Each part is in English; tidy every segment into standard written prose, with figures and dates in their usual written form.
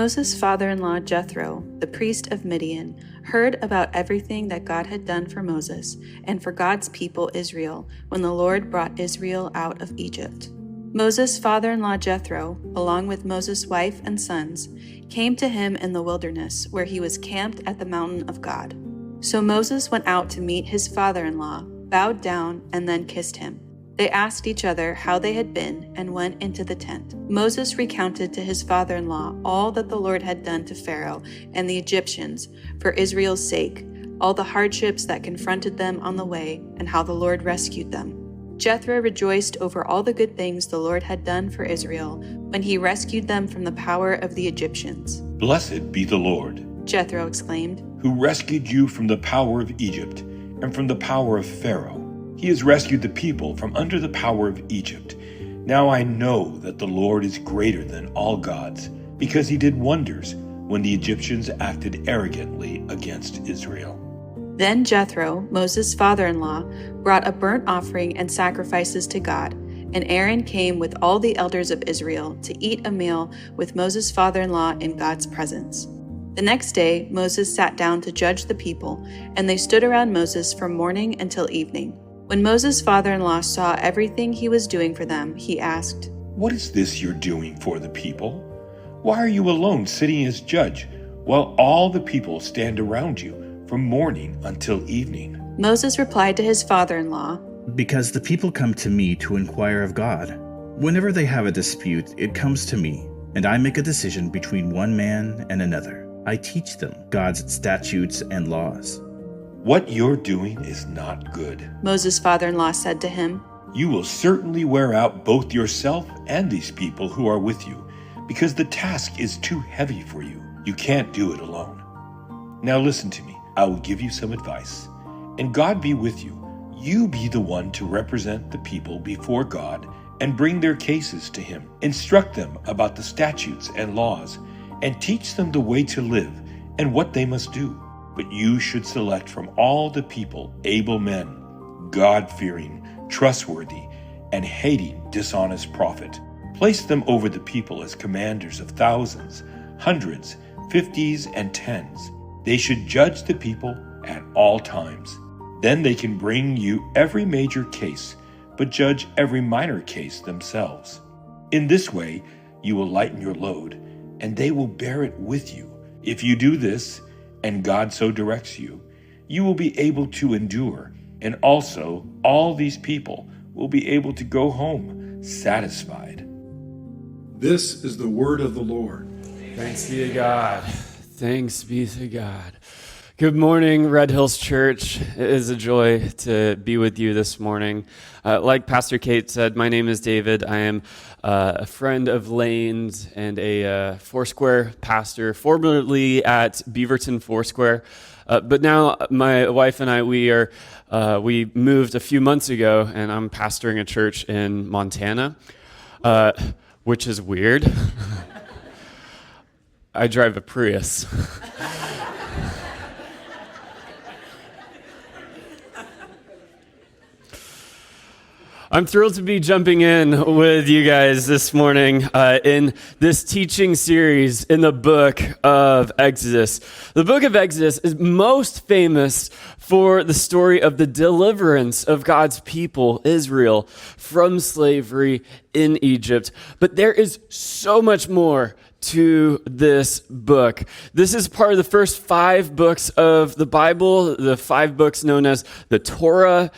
Moses' father-in-law Jethro, the priest of Midian, heard about everything that God had done for Moses and for God's people Israel when the Lord brought Israel out of Egypt. Moses' father-in-law Jethro, along with Moses' wife and sons, came to him in the wilderness where he was camped at the mountain of God. So Moses went out to meet his father-in-law, bowed down, and then kissed him. They asked each other how they had been and went into the tent. Moses recounted to his father-in-law all that the Lord had done to Pharaoh and the Egyptians for Israel's sake, all the hardships that confronted them on the way, and how the Lord rescued them. Jethro rejoiced over all the good things the Lord had done for Israel when he rescued them from the power of the Egyptians. "Blessed be the Lord," Jethro exclaimed, "who rescued you from the power of Egypt and from the power of Pharaoh. He has rescued the people from under the power of Egypt. Now I know that the Lord is greater than all gods, because he did wonders when the Egyptians acted arrogantly against Israel." Then Jethro, Moses' father-in-law, brought a burnt offering and sacrifices to God, and Aaron came with all the elders of Israel to eat a meal with Moses' father-in-law in God's presence. The next day, Moses sat down to judge the people, and they stood around Moses from morning until evening. When Moses' father-in-law saw everything he was doing for them, he asked, "What is this you're doing for the people? Why are you alone sitting as judge, while all the people stand around you from morning until evening?" Moses replied to his father-in-law, "Because the people come to me to inquire of God. Whenever they have a dispute, it comes to me, and I make a decision between one man and another. I teach them God's statutes and laws." "What you're doing is not good," Moses' father-in-law said to him. "You will certainly wear out both yourself and these people who are with you, because the task is too heavy for you. You can't do it alone. Now listen to me. I will give you some advice, and God be with you. You be the one to represent the people before God and bring their cases to him. Instruct them about the statutes and laws, and teach them the way to live and what they must do. But you should select from all the people able men, God-fearing, trustworthy, and hating dishonest profit. Place them over the people as commanders of thousands, hundreds, fifties, and tens. They should judge the people at all times. Then they can bring you every major case, but judge every minor case themselves. In this way, you will lighten your load, and they will bear it with you. If you do this, and God so directs you, you will be able to endure, and also all these people will be able to go home satisfied." This is the word of the Lord. Thanks be to God. Thanks be to God. Good morning, Red Hills Church. It is a joy to be with you this morning. Like Pastor Kate said, my name is David. I am a friend of Lane's and a Foursquare pastor, formerly at Beaverton Foursquare. But now my wife and I, we moved a few months ago, and I'm pastoring a church in Montana, which is weird. I drive a Prius. I'm thrilled to be jumping in with you guys this morning in this teaching series in the book of Exodus. The book of Exodus is most famous for the story of the deliverance of God's people, Israel, from slavery in Egypt. But there is so much more to this book. This is part of the first 5 books of the Bible, the 5 books known as the Torah.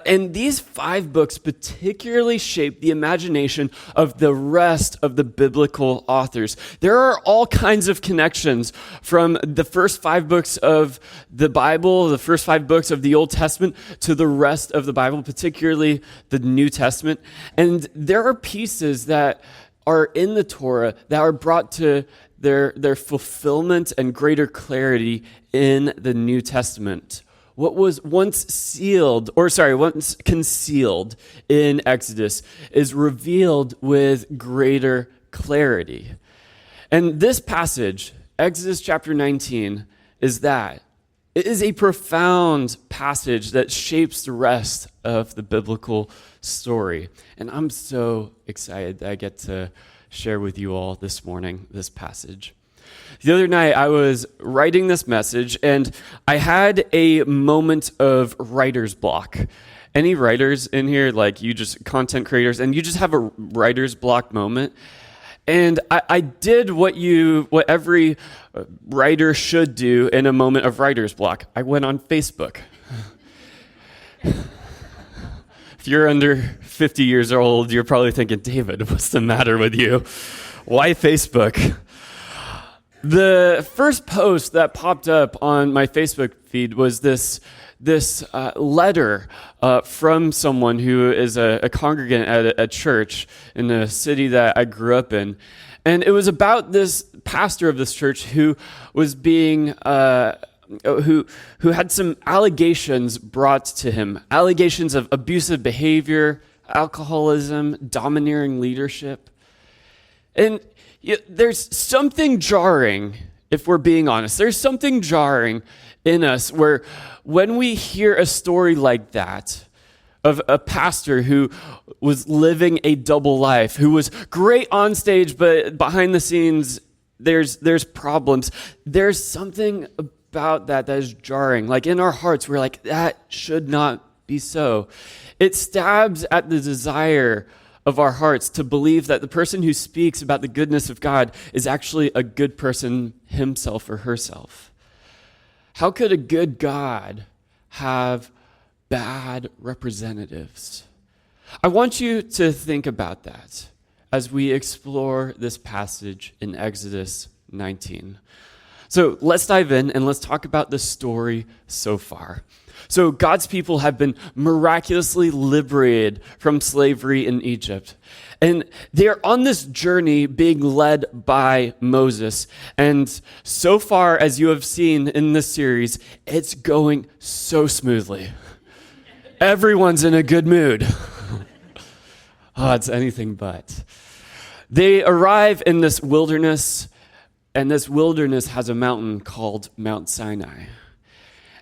And these 5 books particularly shape the imagination of the rest of the biblical authors. There are all kinds of connections from the first 5 books of the Bible, the first 5 books of the Old Testament, to the rest of the Bible, particularly the New Testament. And there are pieces that are in the Torah that are brought to their fulfillment and greater clarity in the New Testament. What was once concealed in Exodus is revealed with greater clarity. And this passage, Exodus chapter 19, is that. It is a profound passage that shapes the rest of the biblical story. And I'm so excited that I get to share with you all this morning this passage. The other night, I was writing this message, and I had a moment of writer's block. Any writers in here, like you just content creators, and you just have a writer's block moment? And I did what every writer should do in a moment of writer's block. I went on Facebook. If you're under 50 years old, you're probably thinking, David, what's the matter with you? Why Facebook? The first post that popped up on my Facebook feed was this letter from someone who is a congregant at a church in a city that I grew up in. And it was about this pastor of this church who was being, who had some allegations brought to him, allegations of abusive behavior, alcoholism, domineering leadership. And there's something jarring, if we're being honest. There's something jarring in us where when we hear a story like that of a pastor who was living a double life, who was great on stage, but behind the scenes, there's problems. There's something about that is jarring. Like in our hearts, we're like, that should not be so. It stabs at the desire of our hearts to believe that the person who speaks about the goodness of God is actually a good person himself or herself. How could a good God have bad representatives? I want you to think about that as we explore this passage in Exodus 19. So let's dive in and let's talk about the story so far. So God's people have been miraculously liberated from slavery in Egypt. And they're on this journey being led by Moses. And so far, as you have seen in this series, it's going so smoothly. Everyone's in a good mood. Oh, it's anything but. They arrive in this wilderness, and this wilderness has a mountain called Mount Sinai.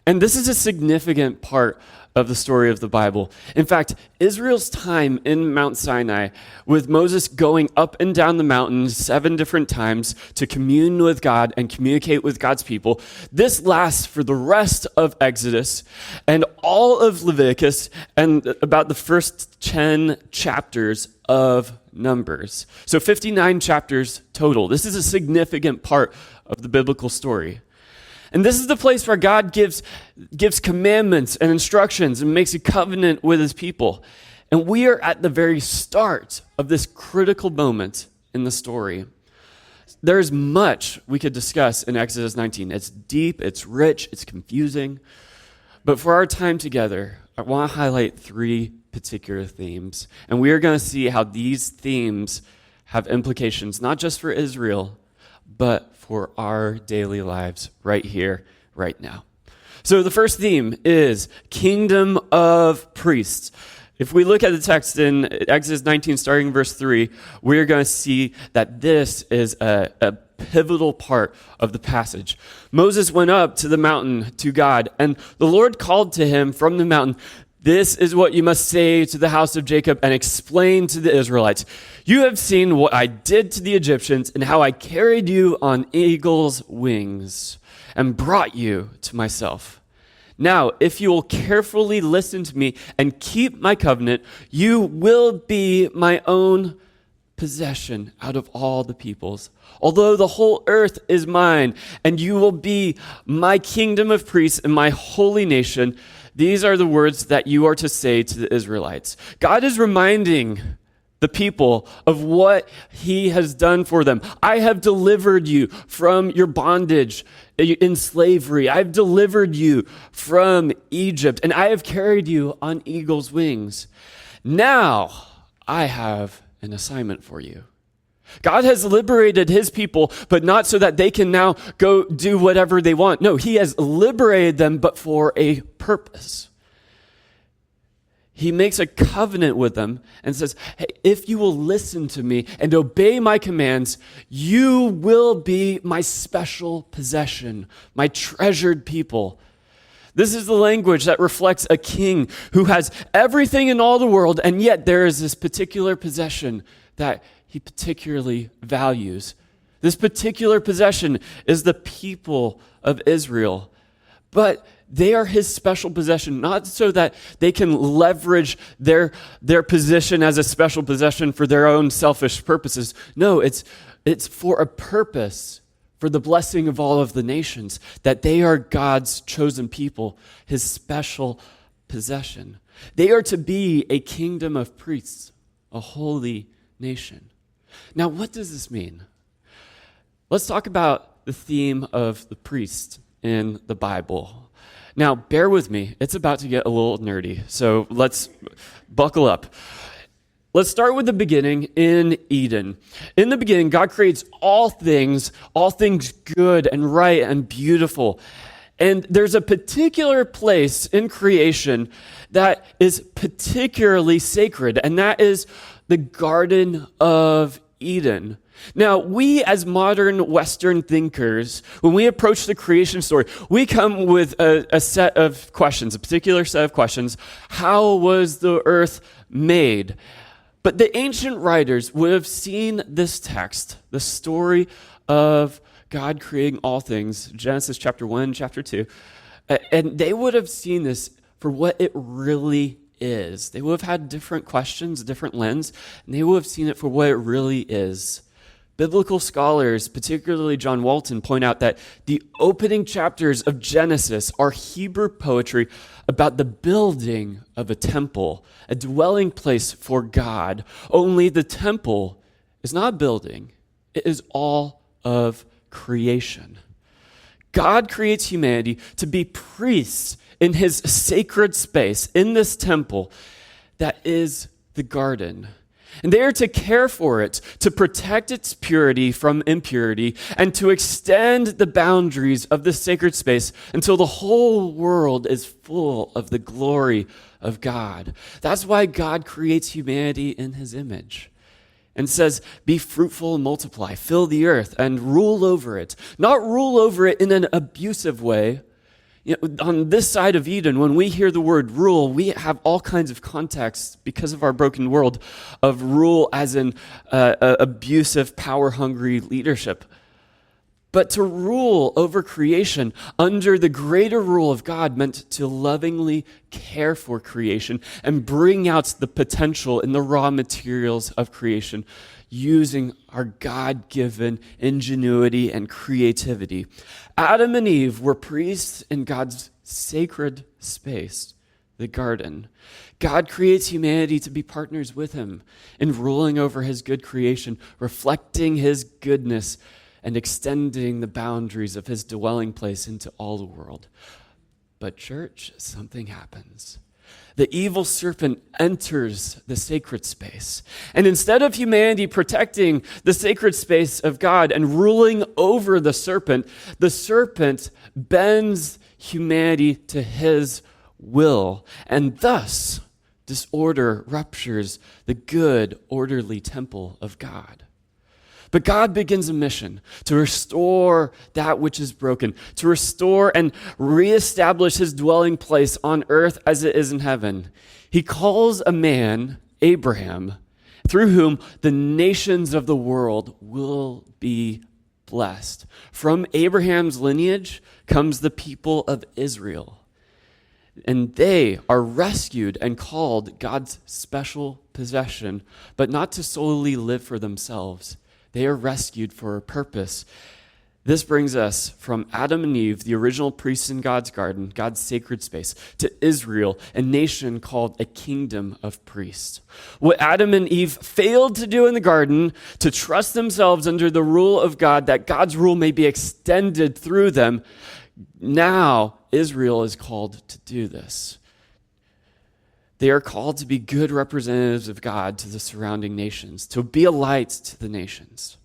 And this is a significant part of the story of the Bible. In fact, Israel's time in Mount Sinai, with Moses going up and down the mountain 7 different times to commune with God and communicate with God's people, this lasts for the rest of Exodus and all of Leviticus and about the first 10 chapters of Numbers. So 59 chapters total. This is a significant part of the biblical story. And this is the place where God gives commandments and instructions and makes a covenant with his people. And we are at the very start of this critical moment in the story. There's much we could discuss in Exodus 19. It's deep, it's rich, it's confusing. But for our time together, I want to highlight 3 particular themes. And we are going to see how these themes have implications, not just for Israel, but for our daily lives right here, right now. So the first theme is kingdom of priests. If we look at the text in Exodus 19, starting in verse 3, we're going to see that this is a pivotal part of the passage. Moses went up to the mountain to God, and the Lord called to him from the mountain, "This is what you must say to the house of Jacob and explain to the Israelites. You have seen what I did to the Egyptians and how I carried you on eagle's wings and brought you to myself. Now, if you will carefully listen to me and keep my covenant, you will be my own possession out of all the peoples. Although the whole earth is mine, and you will be my kingdom of priests and my holy nation. These are the words that you are to say to the Israelites." God is reminding the people of what he has done for them. I have delivered you from your bondage in slavery. I've delivered you from Egypt, and I have carried you on eagle's wings. Now I have an assignment for you. God has liberated his people, but not so that they can now go do whatever they want. No, he has liberated them, but for a purpose. He makes a covenant with them and says, hey, if you will listen to me and obey my commands, you will be my special possession, my treasured people. This is the language that reflects a king who has everything in all the world, and yet there is this particular possession that he particularly values. This particular possession is the people of Israel. But they are his special possession, not so that they can leverage their position as a special possession for their own selfish purposes. No, it's for a purpose, for the blessing of all of the nations, that they are God's chosen people, his special possession. They are to be a kingdom of priests, a holy nation. Now, what does this mean? Let's talk about the theme of the priest in the Bible. Now, bear with me. It's about to get a little nerdy, so let's buckle up. Let's start with the beginning in Eden. In the beginning, God creates all things good and right and beautiful. And there's a particular place in creation that is particularly sacred, and that is the Garden of Eden. Now, we as modern Western thinkers, when we approach the creation story, we come with a set of questions, a particular set of questions. How was the earth made? But the ancient writers would have seen this text, the story of God creating all things, Genesis chapter 1, chapter 2, and they would have seen this for what it really is. They would have had different questions, different lens, and they would have seen it for what it really is. Biblical scholars, particularly John Walton, point out that the opening chapters of Genesis are Hebrew poetry about the building of a temple, a dwelling place for God. Only the temple is not a building, it is all of creation. God creates humanity to be priests in his sacred space, in this temple that is the garden. And they are to care for it, to protect its purity from impurity, and to extend the boundaries of this sacred space until the whole world is full of the glory of God. That's why God creates humanity in his image and says, be fruitful and multiply, fill the earth and rule over it. Not rule over it in an abusive way. You know, on this side of Eden, when we hear the word rule, we have all kinds of context because of our broken world of rule as in abusive, power-hungry leadership. But to rule over creation under the greater rule of God meant to lovingly care for creation and bring out the potential in the raw materials of creation using our God-given ingenuity and creativity. Adam and Eve were priests in God's sacred space, the garden. God creates humanity to be partners with him in ruling over his good creation, reflecting his goodness and extending the boundaries of his dwelling place into all the world. But church, something happens. The evil serpent enters the sacred space. And instead of humanity protecting the sacred space of God and ruling over the serpent bends humanity to his will. And thus, disorder ruptures the good, orderly temple of God. But God begins a mission to restore that which is broken, to restore and reestablish his dwelling place on earth as it is in heaven. He calls a man, Abraham, through whom the nations of the world will be blessed. From Abraham's lineage comes the people of Israel. And they are rescued and called God's special possession, but not to solely live for themselves. They are rescued for a purpose. This brings us from Adam and Eve, the original priests in God's garden, God's sacred space, to Israel, a nation called a kingdom of priests. What Adam and Eve failed to do in the garden, to trust themselves under the rule of God, that God's rule may be extended through them, now Israel is called to do this. They are called to be good representatives of God to the surrounding nations, to be a light to the nations.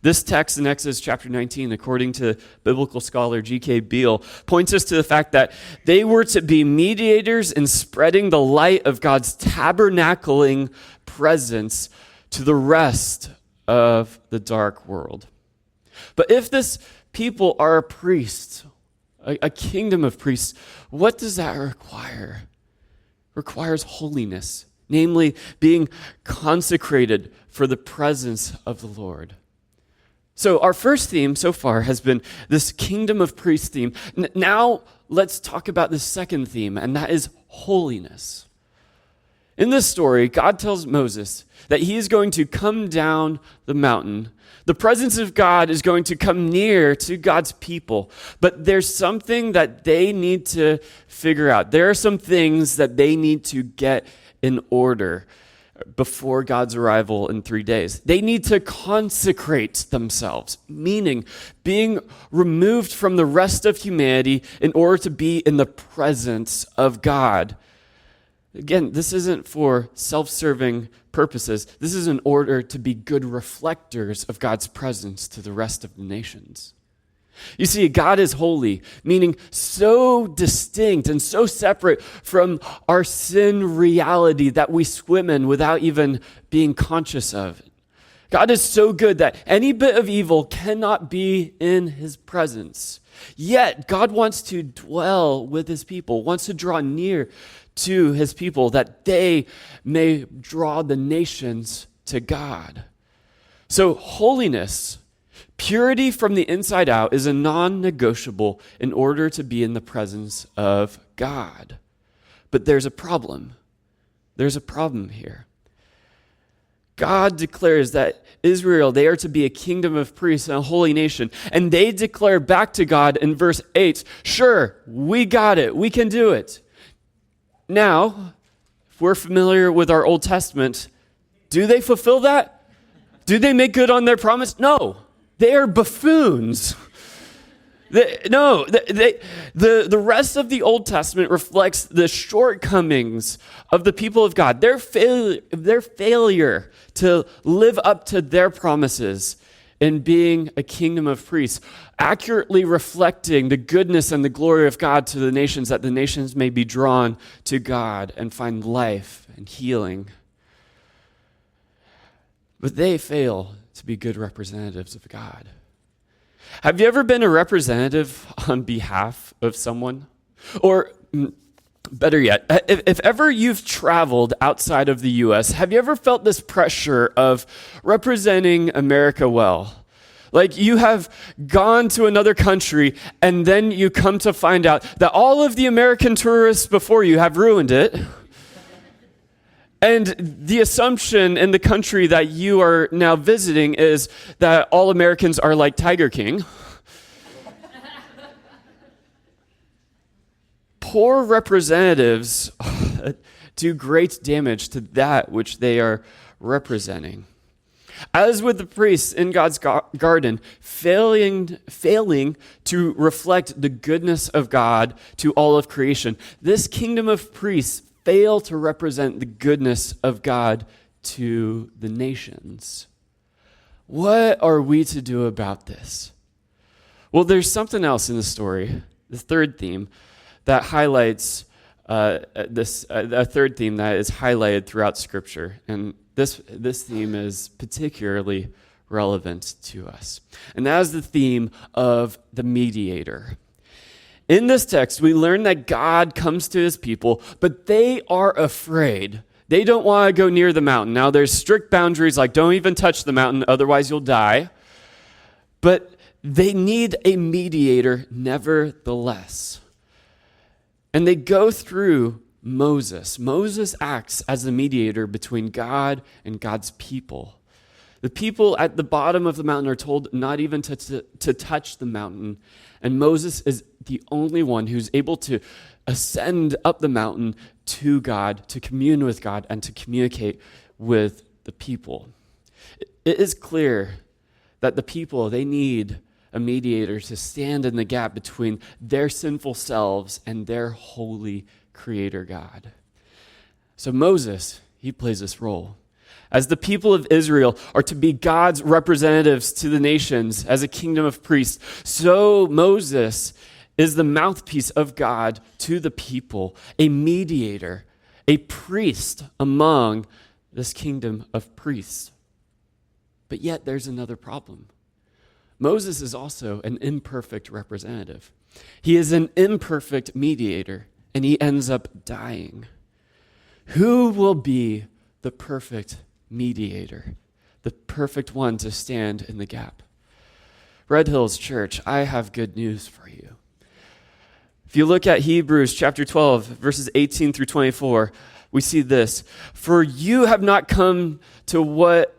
This text in Exodus chapter 19, according to biblical scholar G.K. Beale, points us to the fact that they were to be mediators in spreading the light of God's tabernacling presence to the rest of the dark world. But if this people are a priest, a kingdom of priests, what does that require? Requires holiness, namely being consecrated for the presence of the Lord. So our first theme so far has been this kingdom of priests theme. Now let's talk about the second theme, and that is holiness. In this story, God tells Moses that he is going to come down the mountain. The presence of God is going to come near to God's people, but there's something that they need to figure out. There are some things that they need to get in order before God's arrival in 3 days. They need to consecrate themselves, meaning being removed from the rest of humanity in order to be in the presence of God. Again, this isn't for self-serving purposes. This is in order to be good reflectors of God's presence to the rest of the nations. You see, God is holy, meaning so distinct and so separate from our sin reality that we swim in without even being conscious of it. God is so good that any bit of evil cannot be in his presence. Yet, God wants to dwell with his people, wants to draw near to his people that they may draw the nations to God. So, holiness, purity from the inside out, is a non-negotiable in order to be in the presence of God. But there's a problem. There's a problem here. God declares that Israel, they are to be a kingdom of priests and a holy nation. And they declare back to God in verse 8, sure, we got it. We can do it. Now, if we're familiar with our Old Testament, do they fulfill that? Do they make good on their promise? No. They are buffoons. The rest of the Old Testament reflects the shortcomings of the people of God, their failure to live up to their promises in being a kingdom of priests, accurately reflecting the goodness and the glory of God to the nations, that the nations may be drawn to God and find life and healing. But they fail to be good representatives of God. Have you ever been a representative on behalf of someone? Or better yet, if ever you've traveled outside of the U.S., have you ever felt this pressure of representing America well? Like you have gone to another country and then you come to find out that all of the American tourists before you have ruined it. And the assumption in the country that you are now visiting is that all Americans are like Tiger King. Poor representatives do great damage to that which they are representing. As with the priests in God's garden, failing to reflect the goodness of God to all of creation, this kingdom of priests fail to represent the goodness of God to the nations. What are we to do about this? Well, there's something else in the story, the third theme, that highlights a third theme that is highlighted throughout Scripture. And this theme is particularly relevant to us. And that is the theme of the mediator. In this text, we learn that God comes to his people, but they are afraid. They don't want to go near the mountain. Now, there's strict boundaries like don't even touch the mountain, otherwise you'll die. But they need a mediator nevertheless. And they go through Moses. Moses acts as the mediator between God and God's people. The people at the bottom of the mountain are told not even to touch the mountain. And Moses is the only one who's able to ascend up the mountain to God, to commune with God, and to communicate with the people. It is clear that the people, they need a mediator to stand in the gap between their sinful selves and their holy Creator God. So Moses, he plays this role. As the people of Israel are to be God's representatives to the nations as a kingdom of priests, so Moses is the mouthpiece of God to the people, a mediator, a priest among this kingdom of priests. But yet there's another problem. Moses is also an imperfect representative. He is an imperfect mediator, and he ends up dying. Who will be the perfect mediator, the perfect one to stand in the gap? Red Hills Church, I have good news for you. If you look at Hebrews chapter 12, verses 18 through 24, we see this. For you have not come to what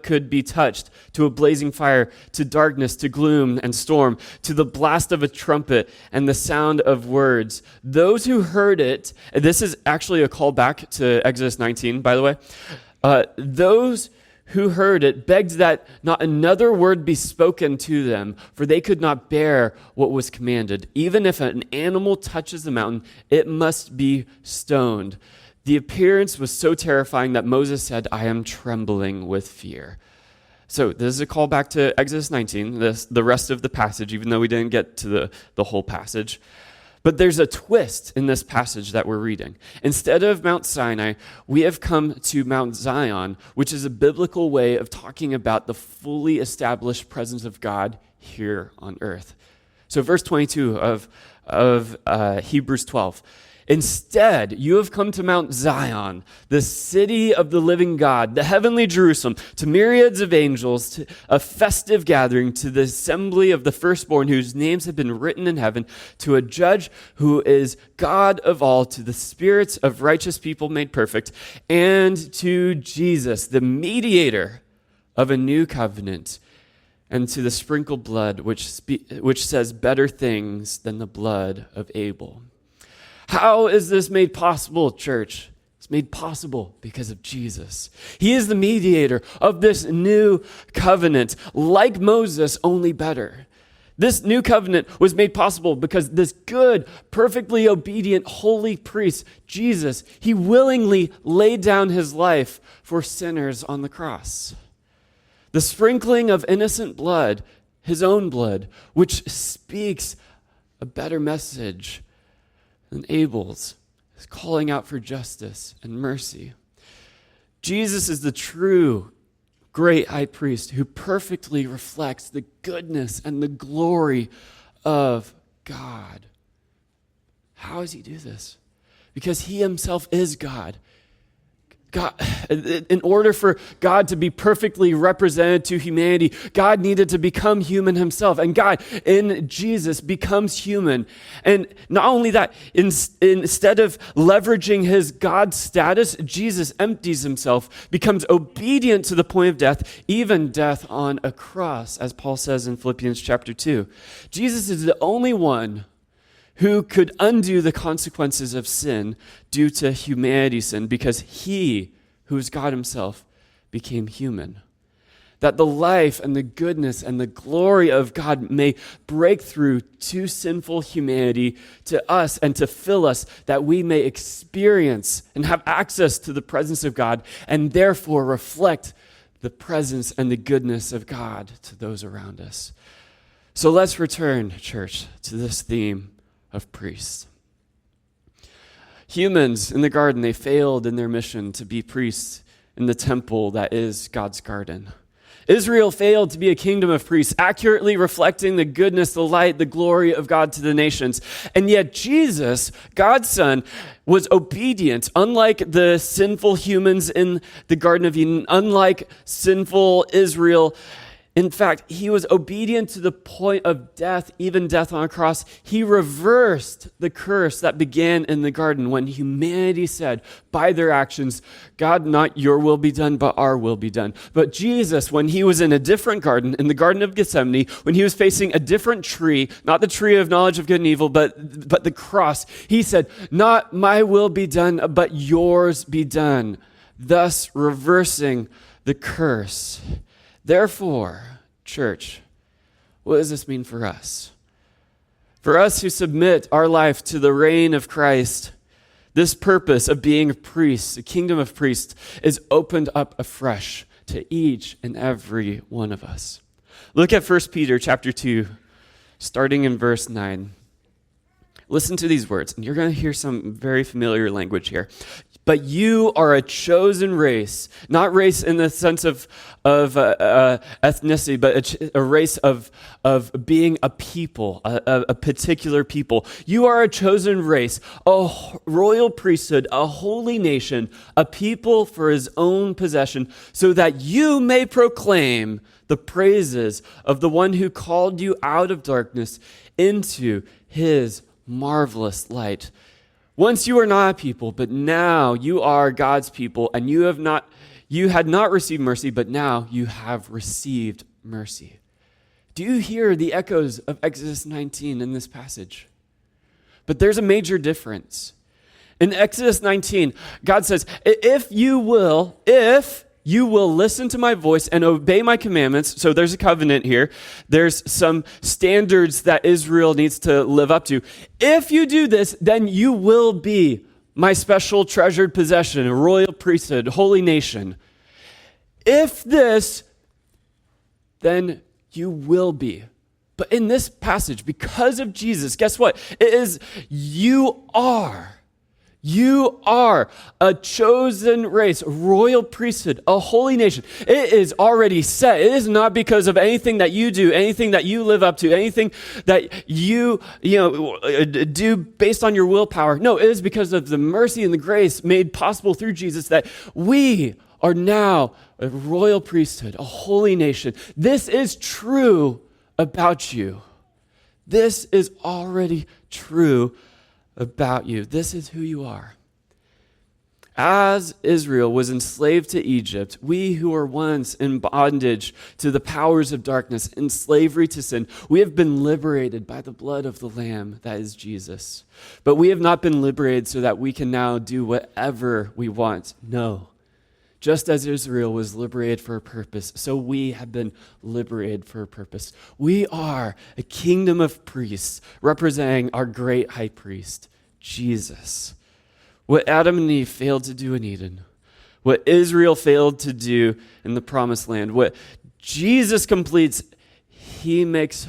could be touched, to a blazing fire, to darkness, to gloom and storm, to the blast of a trumpet and the sound of words. Those who heard it, this is actually a callback to Exodus 19, by the way. Those who heard it begged that not another word be spoken to them, for they could not bear what was commanded. Even if an animal touches the mountain, it must be stoned. The appearance was so terrifying that Moses said, I am trembling with fear. So this is a callback to Exodus 19, the rest of the passage, even though we didn't get to the whole passage. But there's a twist in this passage that we're reading. Instead of Mount Sinai, we have come to Mount Zion, which is a biblical way of talking about the fully established presence of God here on earth. So verse 22 of Hebrews 12. Instead, you have come to Mount Zion, the city of the living God, the heavenly Jerusalem, to myriads of angels, to a festive gathering, to the assembly of the firstborn whose names have been written in heaven, to a judge who is God of all, to the spirits of righteous people made perfect, and to Jesus, the mediator of a new covenant, and to the sprinkled blood which says better things than the blood of Abel. How is this made possible, church? It's made possible because of Jesus. He is the mediator of this new covenant, like Moses, only better. This new covenant was made possible because this good, perfectly obedient, holy priest, Jesus, he willingly laid down his life for sinners on the cross. The sprinkling of innocent blood, his own blood, which speaks a better message than Abel's, is calling out for justice and mercy. Jesus is the true great high priest who perfectly reflects the goodness and the glory of God. How does he do this? Because he himself is God. God, in order for God to be perfectly represented to humanity, God needed to become human himself. And God, in Jesus, becomes human. And not only that, instead of leveraging his God status, Jesus empties himself, becomes obedient to the point of death, even death on a cross, as Paul says in Philippians chapter 2. Jesus is the only one who could undo the consequences of sin due to humanity's sin, because he, who is God himself, became human. That the life and the goodness and the glory of God may break through to sinful humanity, to us, and to fill us, that we may experience and have access to the presence of God, and therefore reflect the presence and the goodness of God to those around us. So let's return, church, to this theme of priests. Humans in the garden, they failed in their mission to be priests in the temple that is God's garden. Israel failed to be a kingdom of priests, accurately reflecting the goodness, the light, the glory of God to the nations. And yet Jesus, God's Son, was obedient, unlike the sinful humans in the Garden of Eden, unlike sinful Israel. In fact, he was obedient to the point of death, even death on a cross. He reversed the curse that began in the garden when humanity said, by their actions, God, not your will be done, but our will be done. But Jesus, when he was in a different garden, in the Garden of Gethsemane, when he was facing a different tree, not the tree of knowledge of good and evil, but the cross, he said, not my will be done, but yours be done, thus reversing the curse. Therefore, church, what does this mean for us? For us who submit our life to the reign of Christ, this purpose of being a priest, a kingdom of priests, is opened up afresh to each and every one of us. Look at 1 Peter chapter 2, starting in verse 9. Listen to these words, and you're going to hear some very familiar language here. But you are a chosen race, not race in the sense of ethnicity, but a race of being a people, a particular people. You are a chosen race, a royal priesthood, a holy nation, a people for his own possession, so that you may proclaim the praises of the one who called you out of darkness into his marvelous light. Once you were not a people, but now you are God's people, and you had not received mercy, but now you have received mercy. Do you hear the echoes of Exodus 19 in this passage? But there's a major difference. In Exodus 19, God says, if you will listen to my voice and obey my commandments, so there's a covenant here. There's some standards that Israel needs to live up to. If you do this, then you will be my special treasured possession, a royal priesthood, holy nation. If this, then you will be. But in this passage, because of Jesus, guess what? It is you are. You are a chosen race, a royal priesthood, a holy nation. It is already set. It is not because of anything that you do, anything that you live up to, anything that you do based on your willpower. No, it is because of the mercy and the grace made possible through Jesus that we are now a royal priesthood, a holy nation. This is true about you. This is already true about you. This is who you are. As Israel was enslaved to Egypt, we who were once in bondage to the powers of darkness, in slavery to sin, we have been liberated by the blood of the Lamb, that is Jesus. But we have not been liberated so that we can now do whatever we want. No. Just as Israel was liberated for a purpose, so we have been liberated for a purpose. We are a kingdom of priests representing our great high priest, Jesus. What Adam and Eve failed to do in Eden, what Israel failed to do in the promised land, what Jesus completes, he makes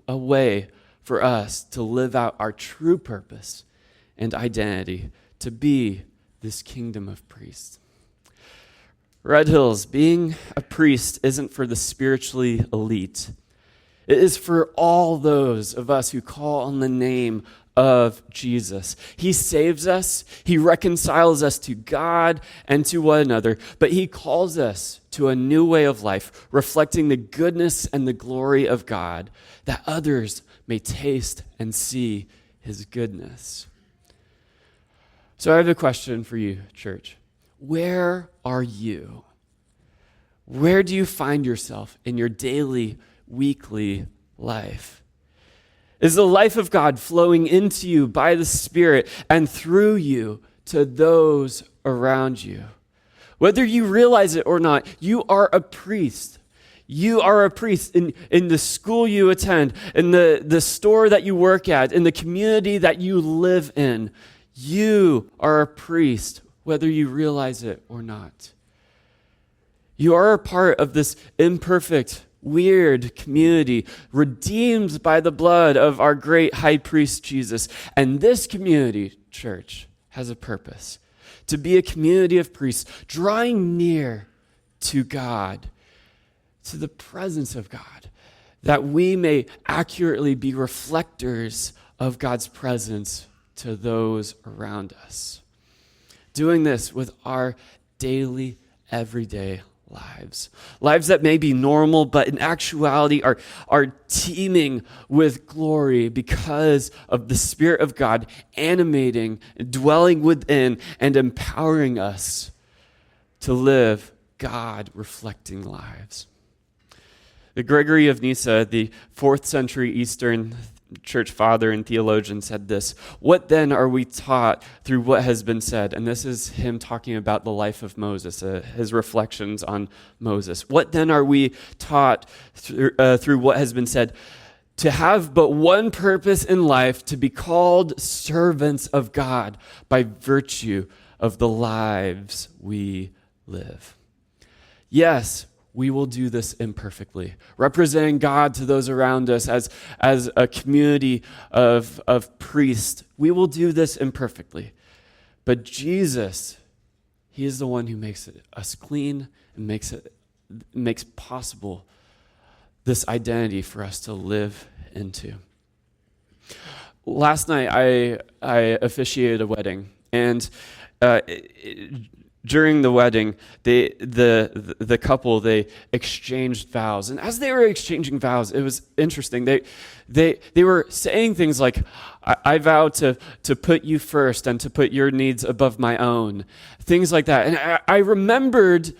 a way for us to live out our true purpose and identity, to be this kingdom of priests. Red Hills, being a priest isn't for the spiritually elite. It is for all those of us who call on the name of Jesus. He saves us, he reconciles us to God and to one another, but he calls us to a new way of life, reflecting the goodness and the glory of God, that others may taste and see his goodness. So I have a question for you, church. Where are you? Where do you find yourself in your daily, weekly life? Is the life of God flowing into you by the Spirit and through you to those around you? Whether you realize it or not, you are a priest. You are a priest in the school you attend, in the store that you work at, in the community that you live in. You are a priest, whether you realize it or not. You are a part of this imperfect, weird community, redeemed by the blood of our great high priest Jesus. And this community, church, has a purpose: to be a community of priests, drawing near to God, to the presence of God, that we may accurately be reflectors of God's presence to those around us. Doing this with our daily, everyday lives that may be normal, but in actuality are teeming with glory because of the Spirit of God animating, dwelling within, and empowering us to live God-reflecting lives. The Gregory of Nyssa, the 4th century Eastern church father and theologian, said this: "What then are we taught through what has been said?" And this is him talking about the life of Moses, his reflections on Moses. What then are we taught through what has been said? To have but one purpose in life, to be called servants of God by virtue of the lives we live. Yes, we will do this imperfectly, representing God to those around us as a community of priests. We will do this imperfectly. But Jesus He is the one who makes us clean and makes possible this identity for us to live into. Last night, I officiated a wedding, and during the wedding, the couple, they exchanged vows, and as they were exchanging vows, it was interesting. They were saying things like, "I vow to put you first and to put your needs above my own," things like that. And I remembered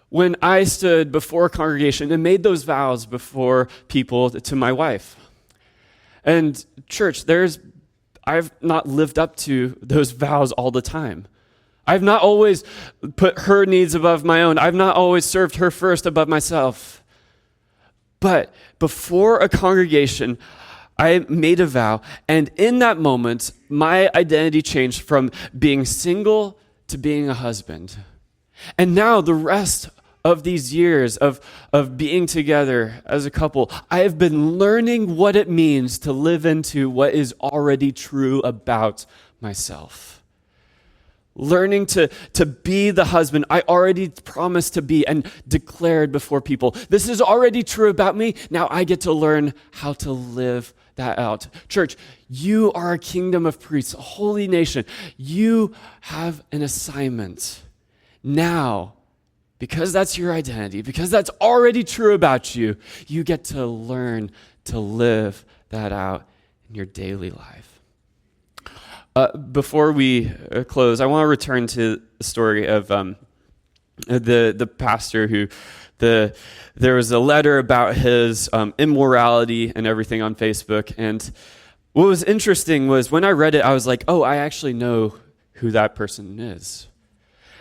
when I stood before a congregation and made those vows before people to my wife. And church, I've not lived up to those vows all the time. I've not always put her needs above my own. I've not always served her first above myself. But before a congregation, I made a vow, and in that moment, my identity changed from being single to being a husband. And now the rest of these years of being together as a couple, I have been learning what it means to live into what is already true about myself. Learning to be the husband I already promised to be and declared before people. This is already true about me. Now I get to learn how to live that out. Church, you are a kingdom of priests, a holy nation. You have an assignment. Now, because that's your identity, because that's already true about you, you get to learn to live that out in your daily life. Before we close, I want to return to the story of the pastor who there was a letter about his immorality and everything on Facebook. And what was interesting was when I read it, I was like, oh, I actually know who that person is.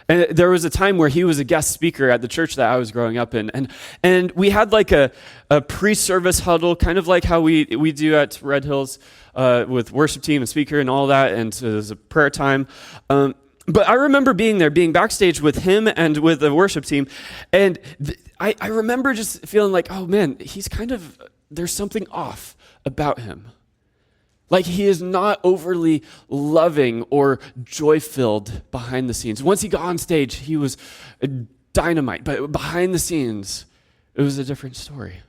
And there was a time where he was a guest speaker at the church that I was growing up in. And we had like a pre-service huddle, kind of like how we do at Red Hills with worship team and speaker and all that. And so there's a prayer time. But I remember being there, being backstage with him and with the worship team. And I remember just feeling like, oh man, there's something off about him. Like he is not overly loving or joy-filled behind the scenes. Once he got on stage, he was dynamite. But behind the scenes, it was a different story.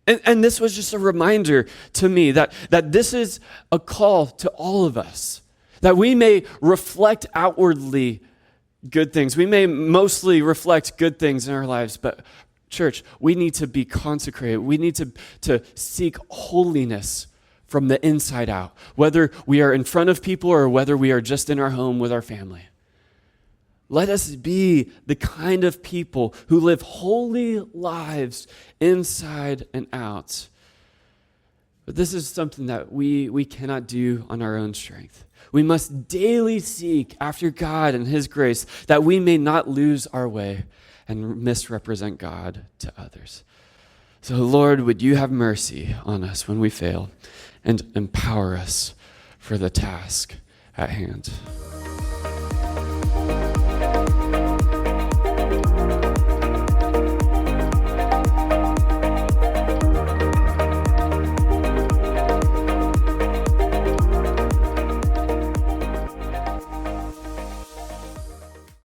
And this was just a reminder to me that this is a call to all of us. That we may reflect outwardly good things. We may mostly reflect good things in our lives. But church, we need to be consecrated. We need to seek holiness from the inside out, whether we are in front of people or whether we are just in our home with our family. Let us be the kind of people who live holy lives inside and out. But this is something that we cannot do on our own strength. We must daily seek after God and His grace that we may not lose our way and misrepresent God to others. So Lord, would you have mercy on us when we fail and empower us for the task at hand.